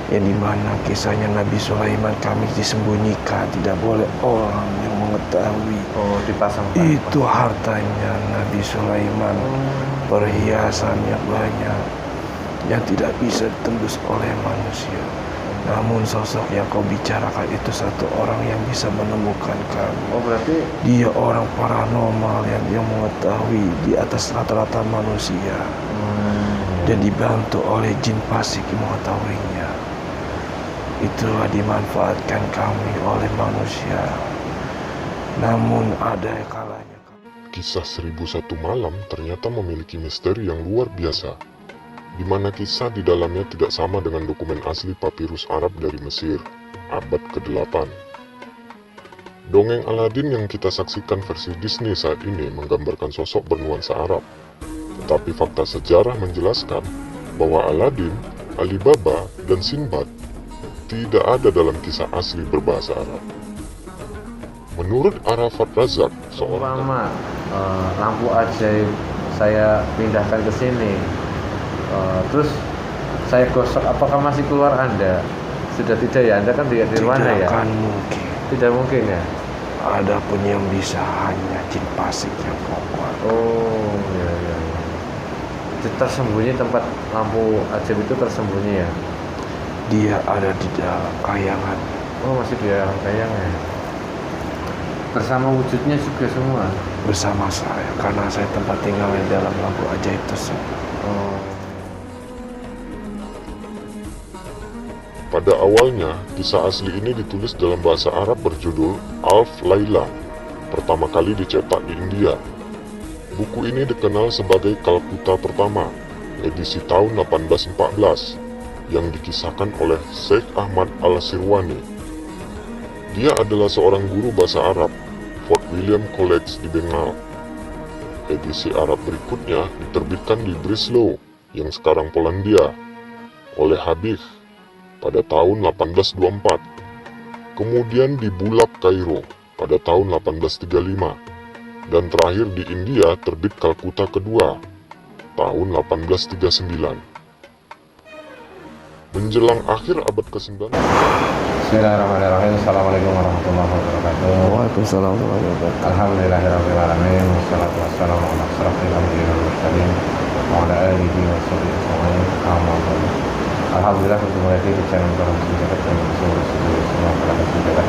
yang dimana kisahnya Nabi Sulaiman kami disembunyikan, tidak boleh orang yang mengetahui. Oh, dipasang itu hartanya Nabi Sulaiman, perhiasannya banyak yang tidak bisa ditembus oleh manusia. Namun sosok yang kau bicarakan itu satu orang yang bisa menemukan kami. Oh, berarti dia orang paranormal yang mengetahui di atas rata-rata manusia, dan dibantu oleh jin fasik yang mengetahuinya. Itulah dimanfaatkan kami oleh manusia. Namun ada kalanya. Kisah 1001 Malam ternyata memiliki misteri yang luar biasa, di mana kisah di dalamnya tidak sama dengan dokumen asli papirus Arab dari Mesir, abad ke-8. Dongeng Aladin yang kita saksikan versi Disney saat ini menggambarkan sosok bernuansa Arab. Tetapi fakta sejarah menjelaskan bahwa Aladin, Alibaba, dan Sinbad tidak ada dalam kisah asli berbahasa Arab. Menurut Arafat Razak, seorang lampu ajaib saya pindahkan ke sini, terus saya gosok, apakah masih keluar Anda? Sudah tidak ya, Anda kan di mana ya? Tidak akan mungkin. Tidak mungkin ya? Adapun yang bisa hanya jin fasik yang kuat. Oh, ya. Tersembunyi tempat lampu ajaib itu tersembunyi ya? Dia ada di dalam kayangan. Oh, masih di dalam kayangan. Bersama wujudnya juga semua? Bersama saya, karena saya tempat tinggal di dalam lampu ajaib tersebut. Oh. Pada awalnya, kisah asli ini ditulis dalam bahasa Arab berjudul Alf Laila, pertama kali dicetak di India. Buku ini dikenal sebagai Kalkuta Pertama, edisi tahun 1814, yang dikisahkan oleh Syekh Ahmad Al-Sirwani. Dia adalah seorang guru bahasa Arab, Fort William College di Bengal. Edisi Arab berikutnya diterbitkan di Breslau, yang sekarang Polandia, oleh Habib pada tahun 1824. Kemudian di Bulak, Kairo pada tahun 1835. Dan terakhir di India terbit Kalkuta kedua tahun 1839. Menjelang akhir abad ke-9. Bismillahirrahmanirrahim. Assalamualaikum warahmatullahi wabarakatuh. Waalaikumsalam warahmatullahi wabarakatuh. Alhamdulillahirabbil alamin, wassalatu wassalamu ala asyrafil anbiya'i wal mursalin wa ala alihi wa sahbihi ajma'in. Amma ba'du. Alhamdulillah, bertemu lagi di channel Barang Senjata dan semua perangkat senjata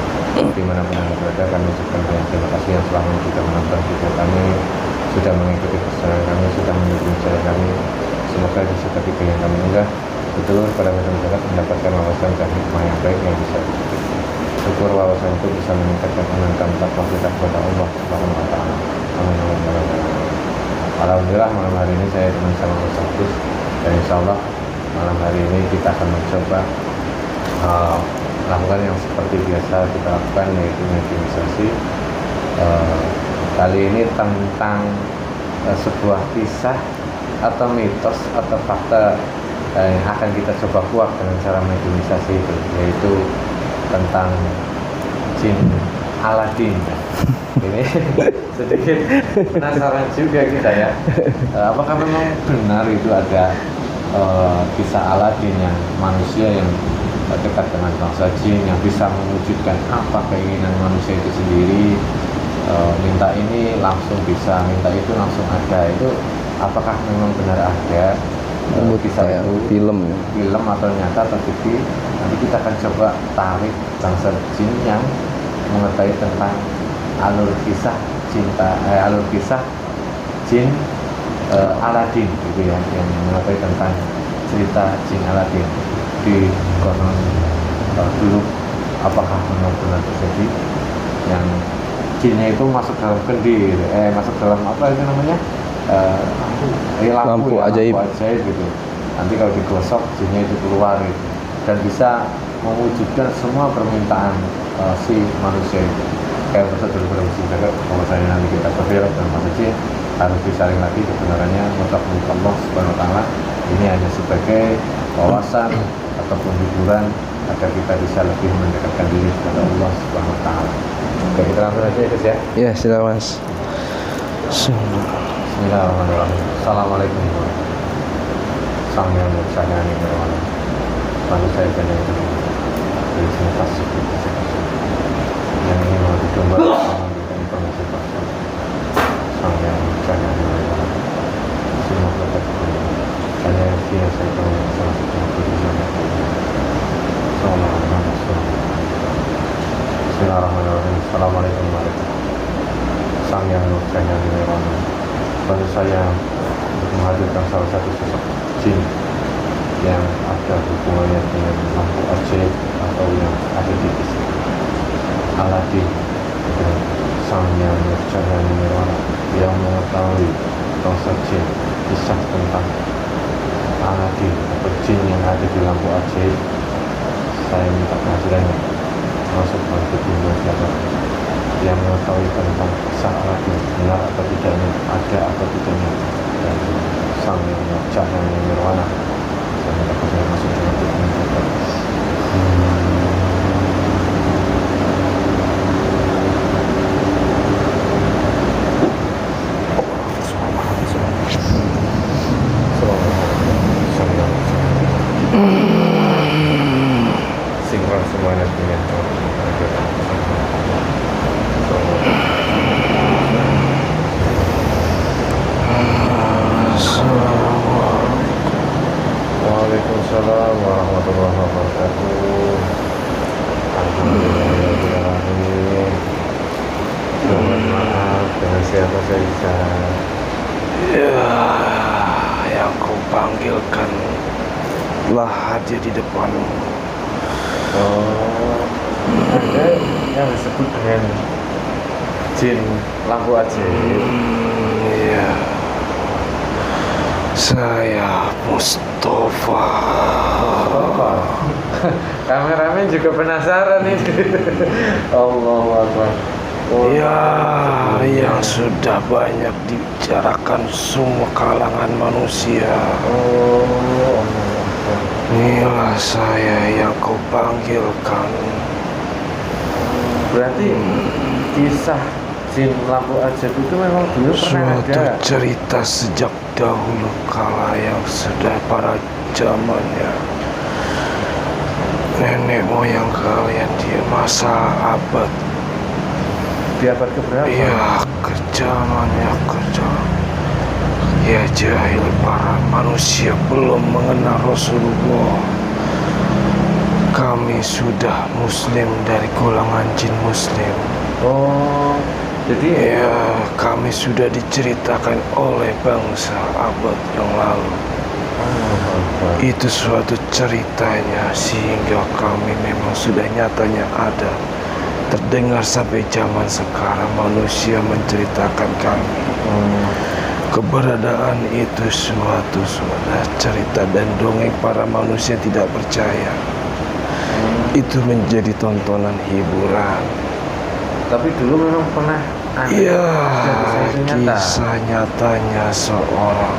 dimanapun Anda berada. Kami ucapkan banyak terima kasih yang selama ini sudah menonton video kami, sudah mengikuti pesanan kami, sudah mendukung channel kami. Semoga di setiap video yang kami unggah betul pada masyarakat mendapatkan wawasan dan hikmah yang baik yang bisa dipetik. Syukur wawasan itu bisa meningkatkan iman kami takwa kita kepada Allah Subhanahu wa taala. Amin. Alhamdulillah, malam hari ini saya dengan sama Ustaz Gus, dan insyaallah malam hari ini kita akan mencoba melakukan yang seperti biasa kita lakukan, yaitu mediumisasi. Kali ini tentang sebuah kisah atau mitos atau fakta yang akan kita coba kuak dengan cara mediumisasi itu, yaitu tentang jin Aladin. Ini sedikit penasaran juga kita ya, apakah memang benar itu ada kisah Aladin yang manusia yang dekat dengan bangsa jin yang bisa mewujudkan apa keinginan manusia itu sendiri, minta ini langsung bisa, minta itu langsung ada. Itu apakah memang benar ada kisah itu film atau nyata atau fiktif? Nanti kita akan coba tarik bangsa jin yang mengetahui tentang alur kisah jin Aladin gitu ya, yang mengetahui tentang cerita jin Aladin di konon dulu. Apakah memang benar terjadi yang jinnya itu masuk dalam kendi, masuk dalam apa itu namanya, lampu ajaib gitu. Nanti kalau digosok jinnya itu keluar gitu, dan bisa mewujudkan semua permintaan si manusia itu. Kayak dulu berbicara bahwasanya nanti kita berdialog dengan manusia harus disaring lagi kebenarannya mutlak milik Allah Subhanahu wa taala. Ini hanya sebagai wawasan ataupun hiburan agar kita bisa lebih mendekatkan diri kepada Allah Subhanahu wa taala. Oke, kita langsung aja ya, Gus ya. Ya, silakan Mas. Bismillahirrahmanirrahim. Assalamualaikum warahmatullahi wabarakatuh. Lalu saya banyak dari sini pasti yang ingin mau digambar informasi pasal sang yang jangan semua tetap hanya yang saya tahu salah satu tujuan Bismillahirrahmanirrahim. Assalamualaikum warahmatullahi wabarakatuh. Sang yang nurjanya nirwana, bantu saya untuk menghadirkan salah satu sosok jin yang ada hubungannya dengan lampu ajaib atau yang ada di kisah Aladin dan sang yang nurjanya nirwana yang mengetahui bangsa jin kisah tentang Aladin atau jin yang ada di lampu ajaib. Saya minta kehadirannya masuk bantu dunia siapa yang mengetahui tentang kisah Aladin benar atau tidaknya, ada atau tidaknya, dan sang yang nurjanya nirwana. Saya minta kehadiran masuk dengan dunia siapa. Sinkron semuanya dengan Waalaikumsalam warahmatullahi wabarakatuh. Alhamdulillahirrahmanirrahim. Mohon maaf, dengan siapa saya bisa? Ya, yang kau panggilkan telah hadir di depanmu. Oh, ada yang disebut dengan jin lampu ajaib. Iya, saya Mustafa. Apa? Kameramen juga penasaran ini. Allahu Akbar. Oh, Ya, yang sudah banyak dibicarakan semua kalangan manusia. Oh, Inilah saya yang kau panggilkan. berarti kisah jin lampu ajaib itu memang dulu pernah Suatu ada. cerita sejak dahulu kala yang sudah pada zamannya nenek moyang kalian di masa abad, Di abad keberapa? ya kejamannya ya jahil, para manusia belum mengenal Rasulullah. Kami sudah muslim dari golongan jin muslim. Oh, jadi Ya, kami sudah diceritakan oleh bangsa abad yang lalu. Itu suatu ceritanya sehingga kami memang sudah nyatanya ada. Terdengar sampai zaman sekarang manusia menceritakan kami. Keberadaan itu suatu cerita dan dongeng para manusia tidak percaya. Itu menjadi tontonan hiburan. Tapi dulu memang pernah ada. Ya, Kisah itu nyata. kisah nyatanya seorang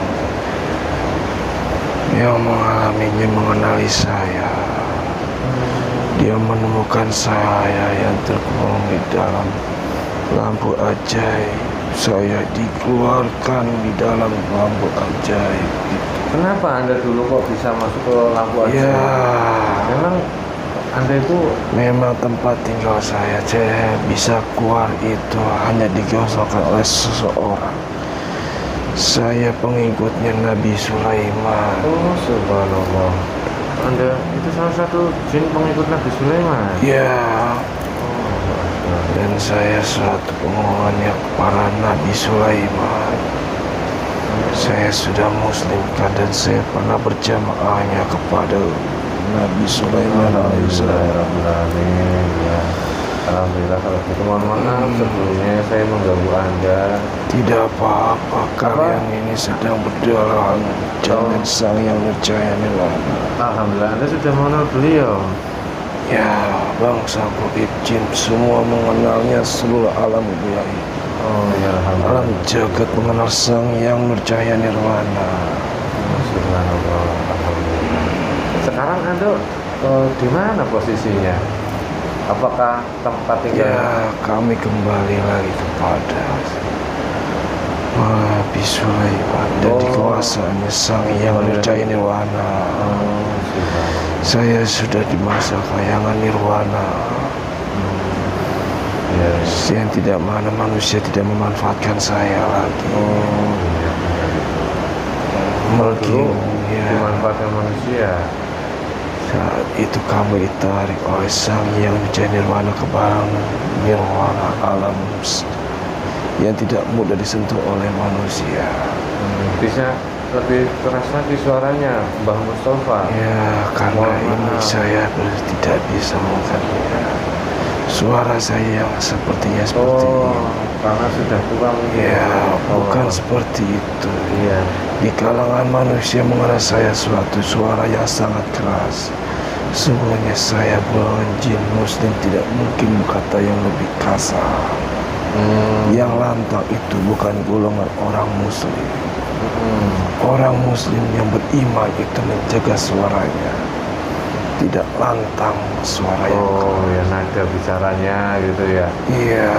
yang mengalaminya mengenali saya. Dia menemukan saya yang terkurung di dalam lampu ajaib. Saya dikeluarkan di dalam lampu ajaib. Kenapa Anda dulu kok bisa masuk ke lampu ajaib? Ya, Memang Anda itu memang tempat tinggal saya bisa keluar itu hanya digosokkan oleh seseorang. Saya pengikutnya Nabi Sulaiman. oh subhanallah. Anda itu salah satu jin pengikut Nabi Sulaiman. Ya, Oh, dan saya suatu penghulunya para Nabi Sulaiman. Saya sudah muslimkan dan saya pernah berjamaahnya kepada Nabi Sulaiman alaihissalam. Alhamdulillah. Ya. Alhamdulillah kalau gitu mohon maaf sebelumnya saya mengganggu Anda. Tidak apa-apa, kalian ini sedang berdalam jangan sang yang percaya nirwana. Alhamdulillah Anda sudah mengenal beliau. Ya, bangsa gaib jin semua mengenalnya seluruh alam gaib. Oh ya alhamdulillah. Alam jagat mengenal sang yang percaya nirwana. Subhanallah. Alhamdulillah. Sekarang Anda di mana posisinya? Apakah tempat tinggal? Ya, kami kembali lagi kepada Nabi Sulaiman dan dikuasaannya Sang Yang Nirjaya Nirwana. Saya sudah di masa kayangan nirwana, yang tidak mana manusia tidak memanfaatkan saya lagi. Dimanfaatkan manusia. Saat itu kamu ditarik oleh Sang Yang Nirjaya Nirwana ke barang nirwana alam yang tidak mudah disentuh oleh manusia. Bisa lebih keras lagi suaranya, Mbah Mustafa. Ya, karena ini saya tidak bisa mengungkapnya. Suara saya yang sepertinya seperti ini. Karena sudah tua mungkin. Ya, bukan seperti itu. Iya. Di kalangan manusia mengenai saya suatu suara yang sangat keras. Sungguhnya saya bukan jin muslim tidak mungkin berkata yang lebih kasar. Yang lantang itu bukan golongan orang muslim. Orang muslim yang beriman itu menjaga suaranya, tidak lantang suara yang ya nada bicaranya gitu ya. Iya,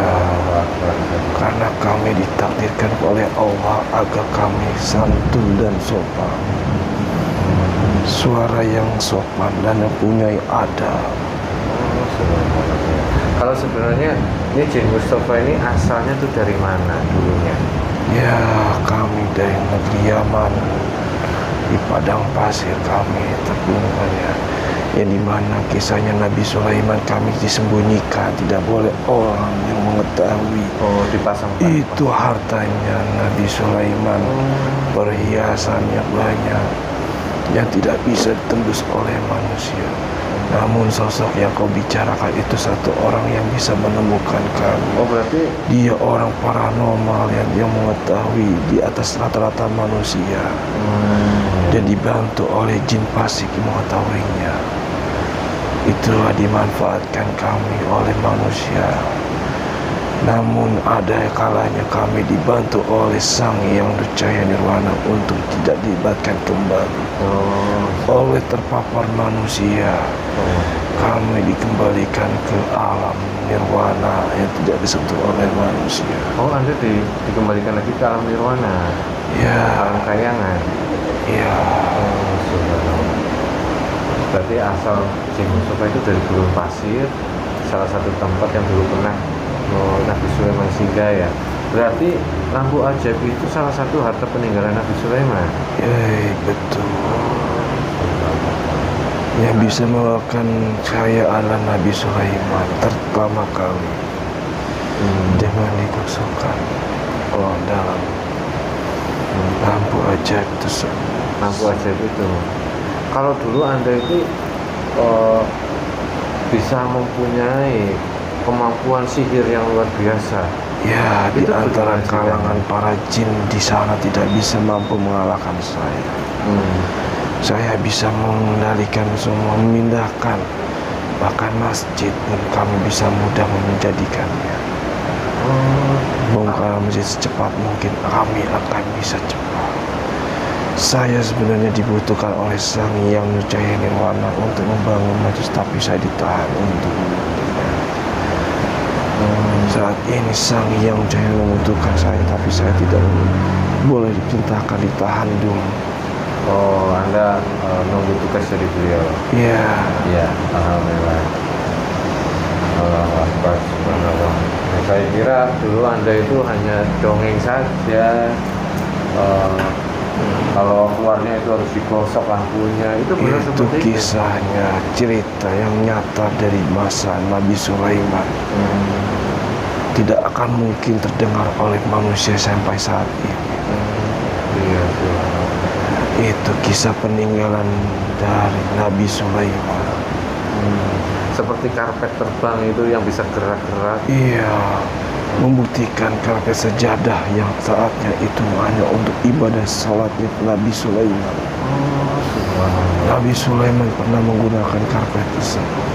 karena kami ditakdirkan oleh Allah agar kami santun dan sopan. Suara yang sopan dan mempunyai adab. Kalau sebenarnya ini Jin Mustafa ini asalnya tuh dari mana dulunya? Ya, kami dari negeri Yaman. Di padang pasir kami terbunuhnya, yang dimana kisahnya Nabi Sulaiman kami disembunyikan, tidak boleh orang yang mengetahui. Dipasang. Itu hartanya Nabi Sulaiman, perhiasannya banyak yang tidak bisa ditembus oleh manusia. Namun sosok yang kau bicarakan itu satu orang yang bisa menemukan kami. Berarti dia orang paranormal yang mengetahui di atas rata-rata manusia, dan dibantu oleh jin fasik yang mengetahuinya. Itulah dimanfaatkan kami oleh manusia. Namun ada kalanya kami dibantu oleh Sang Yang Nirjaya Nirwana untuk tidak dilibatkan kembali oleh terpapar manusia. Kami dikembalikan ke alam nirwana yang tidak disentuh oleh manusia. Anda dikembalikan lagi ke alam nirwana. Ya. Alam kayangan. Ya. Berarti asal Jin Mustafa itu dari gurun pasir, salah satu tempat yang dulu pernah Nabi Sulaiman singgah ya. Berarti lampu ajaib itu salah satu harta peninggalan Nabi Sulaiman. Betul. Yang bisa membawakan saya adalah Nabi Sulaiman pertama kali dengan dikosongkan dalam lampu ajaib tersebut. Lampu ajaib itu. Kalau dulu Anda itu bisa mempunyai kemampuan sihir yang luar biasa. Ya, di itu antara kalangan para jin di sana tidak bisa mampu mengalahkan saya. Saya bisa mengendalikan semua, memindahkan, bahkan masjid pun kami bisa mudah menjadikannya. Bongkar masjid secepat mungkin kami akan bisa cepat. Saya sebenarnya dibutuhkan oleh Sang Yang Nirjaya Nirwana untuk membangun masjid, tapi saya ditahan untuk membangunnya. Saat ini Sang Yang Nirjaya membutuhkan saya, tapi saya tidak boleh diperintahkan, ditahan dulu. Anda nunggu tugas dari beliau. Iya. Iya, alhamdulillah. Allahu Akbar, subhanallah. Saya kira dulu Anda itu hanya dongeng saja. Kalau keluarnya itu harus digosok lampunya. Itu benar Itu seperti kisahnya, cerita yang nyata dari masa Nabi Sulaiman. Tidak akan mungkin terdengar oleh manusia sampai saat ini. Iya. Itu kisah peninggalan dari Nabi Sulaiman. Seperti karpet terbang itu yang bisa gerak-gerak. Iya, membuktikan karpet sejadah yang saatnya itu hanya untuk ibadah salatnya Nabi Sulaiman. Nabi Sulaiman pernah menggunakan karpet tersebut.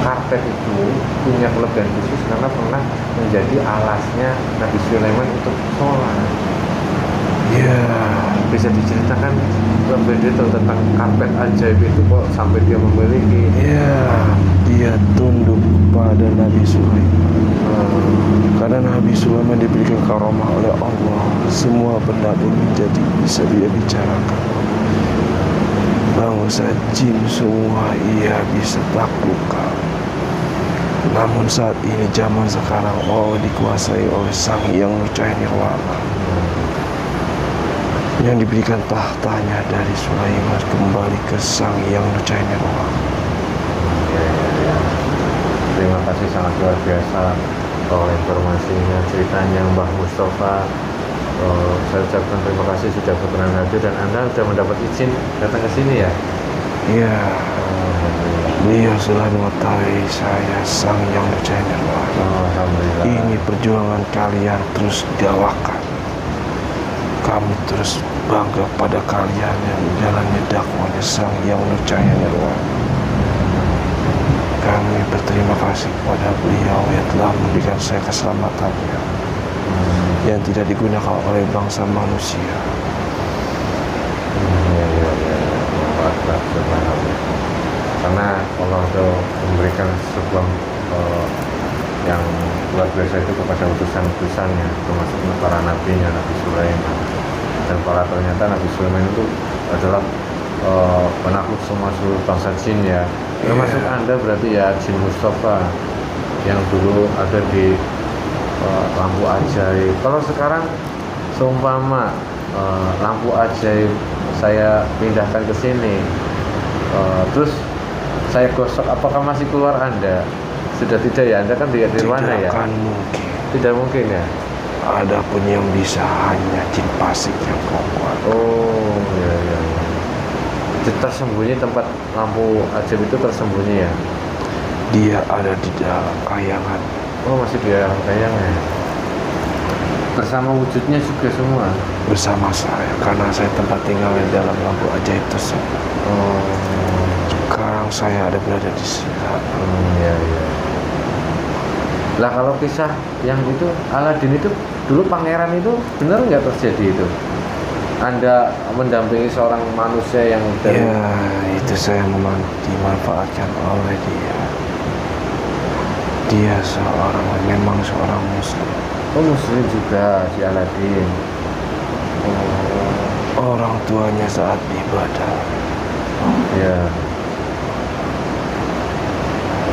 Karpet itu punya kelebihan khusus karena pernah menjadi alasnya Nabi Sulaiman untuk sholat. Ya, bisa diceritakan lebih detail tentang karpet ajaib itu kok sampai dia memiliki? Ya, dia tunduk pada Nabi Sulaiman. Karena Nabi Sulaiman diberikan karomah oleh Allah, semua benda pun menjadi bisa dia bicarakan. Bangsa jin semua ia bisa taklukkan. Namun saat ini zaman sekarang Allah dikuasai oleh Sang Hyang Nurcahaya Nirwana, yang diberikan tahtanya dari Sulaiman kembali ke Sang Hyang Nurcahaya Nirwana. Terima kasih, sangat luar biasa informasinya, ceritanya Mbah Mustafa. Saya ucapkan terima kasih sudah berkenan hadir dan Anda sudah mendapat izin datang ke sini ya. Iya, beliau sudah mengetahui saya Sang Hyang Nurcahaya Nirwana. Alhamdulillah. Ini perjuangan kalian terus galakan. Kami terus bangga pada kalian yang jalannya dakwahnya Sang Hyang Nurcahaya Nirwana. Kami berterima kasih kepada beliau yang telah memberikan saya keselamatannya yang tidak digunakan oleh bangsa manusia. Karena Allah itu memberikan sebuah yang luar biasa itu kepada utusan-utusannya, termasuk para nabinya, Nabi Sulaiman. Dan ternyata Nabi Sulaiman itu adalah penakluk semua seluruh bangsa jin ya. Termasuk Anda berarti ya, Jin Mustafa yang dulu ada di lampu ajaib. Kalau sekarang seumpama lampu ajaib saya pindahkan ke sini, terus saya gosok, apakah masih keluar Anda? Sudah tidak ya, Anda kan di Nirwana ya? Tidak akan mungkin. Tidak mungkin ya? Adapun yang bisa hanya jin pasik yang kuat. Oh ya ya. Tersembunyi tempat lampu ajaib itu tersembunyi ya? Dia ada di dalam kayangan. Oh, masih di dalam kayangan ya? Bersama wujudnya juga semua? Bersama saya, karena saya tempat tinggal di dalam lampu ajaib tersebut. Oh. Sekarang saya ada berada di sini. Ya ya. Lah kalau kisah yang itu Aladin itu dulu pangeran itu benar nggak terjadi itu? Anda mendampingi seorang manusia yang dari... Ya, itu saya dimanfaatkan oleh dia. Dia memang seorang muslim. Oh, muslim juga si Aladin. Orang tuanya saat ibadah. Ya.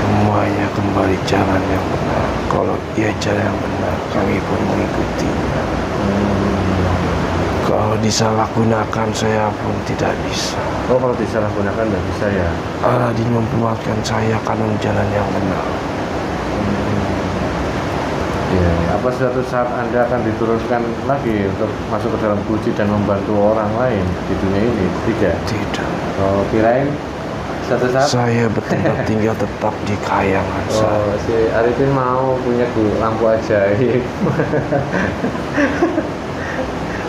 Semuanya kembali jalan yang benar. Kalau ia jalan yang benar, kami pun mengikutinya. Kalau disalahgunakan, saya pun tidak bisa. Oh, kalau disalahgunakan nggak bisa ya? Aladin memperlihatkan saya kanan jalan yang benar. Ya, apa suatu saat Anda akan diturunkan lagi untuk masuk ke dalam kunci dan membantu orang lain di dunia ini? Tidak? Tidak. Oh, kirain suatu saat? Saya bertempat tinggal tetap di kayangan saya. Oh, si Arifin mau punya lampu ajaib.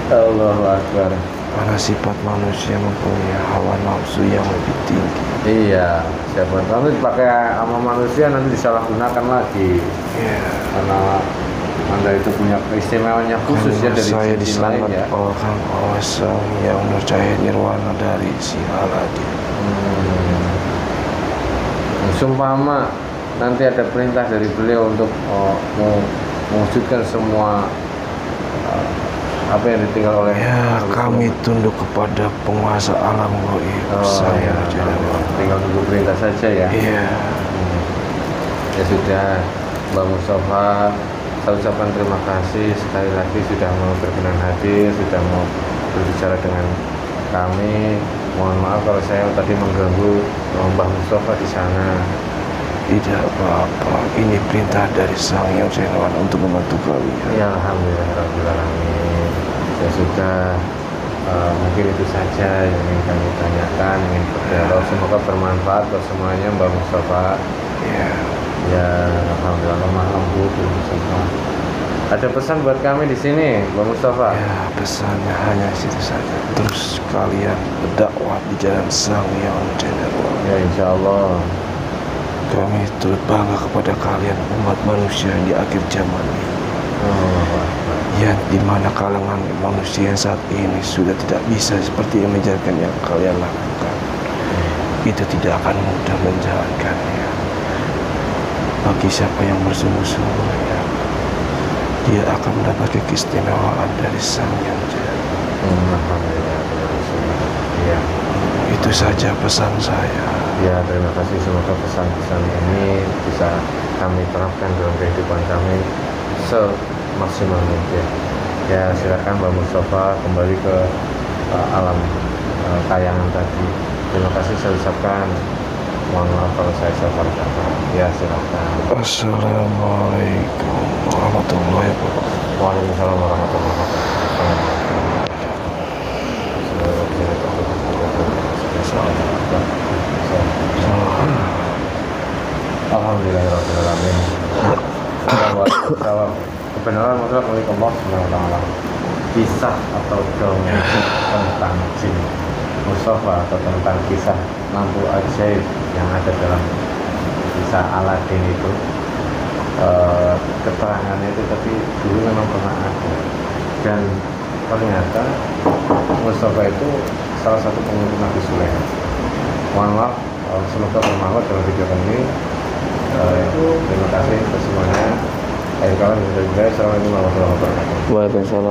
Allahu Akbar. Karena sifat manusia mempunyai hawa nafsu yang lebih tinggi. Iya, siapa tahu dipakai sama manusia nanti disalahgunakan lagi. Ya. Karena Anda itu punya keistimewaan khusus ya dari saya sisi lain ya. diselamatkan oleh Sang Hyang Nurcahaya Nirwana dari si Aladin. Sumpama nanti ada perintah dari beliau untuk mewujudkan semua apa yang ditinggal oleh kami tunduk kepada penguasa alam gaib. Saya tinggal tunggu perintah saja ya. Iya. Ya sudah, Mbak Mustafa, saya ucapkan terima kasih sekali lagi sudah mau berkenan hadir, sudah mau berbicara dengan kami. Mohon maaf kalau saya tadi mengganggu Mbak Mustafa di sana. Tidak apa-apa. Ini perintah dari Sang Hyang Nurcahaya untuk membantu kalian. Ya alhamdulillah. Ya sudah, mungkin itu saja yang ingin kami tanyakan, ingin berdialog. Semoga bermanfaat buat semuanya, Mbak Mustafa. Ya alhamdulillah, lemah lembut Mbak Mustafa. Ada pesan buat kami di sini, Mbak Mustafa? Ya, pesannya hanya situ saja. Terus kalian berdakwah di jalan Sang Hyang Nurcahaya. Ya insya Allah. Kami turut bangga kepada kalian umat manusia di akhir zaman ini. Ya, di mana kalangan manusia saat ini sudah tidak bisa seperti yang menjalankan yang kalian lakukan. Itu tidak akan mudah menjalankannya. Bagi siapa yang bersungguh-sungguh, ya, dia akan mendapatkan keistimewaan dari Sang Yang Jaya. Alhamdulillah. Ya. Itu saja pesan saya. Ya, terima kasih. Semoga pesan-pesan ini bisa kami terapkan dalam kehidupan kami semaksimal mungkin. Ya, silakan Mbak Mustafa kembali ke alam tayangan tadi. Terima kasih saya ucapkan. Mohon maaf kalau saya salah kata. Ya, silakan. Assalamualaikum warahmatullahi wabarakatuh. Waalaikumsalam warahmatullahi wabarakatuh. Alhamdulillahirrahmanirrahim. Waalaikumsalam. Kebenaran mutlak milik Allah SWT. Kisah atau dongeng tentang jin Mustafa atau tentang kisah lampu ajaib yang ada dalam kisah Aladin itu, keterangannya itu tapi dulu memang pernah ada, dan ternyata Mustafa itu salah satu pengikut Nabi Sulaiman. Mohon maaf, semoga bermanfaat dalam video ini. Terima kasih atas semuanya. Assalamualaikum warahmatullahi wabarakatuh. Waalaikumsalam.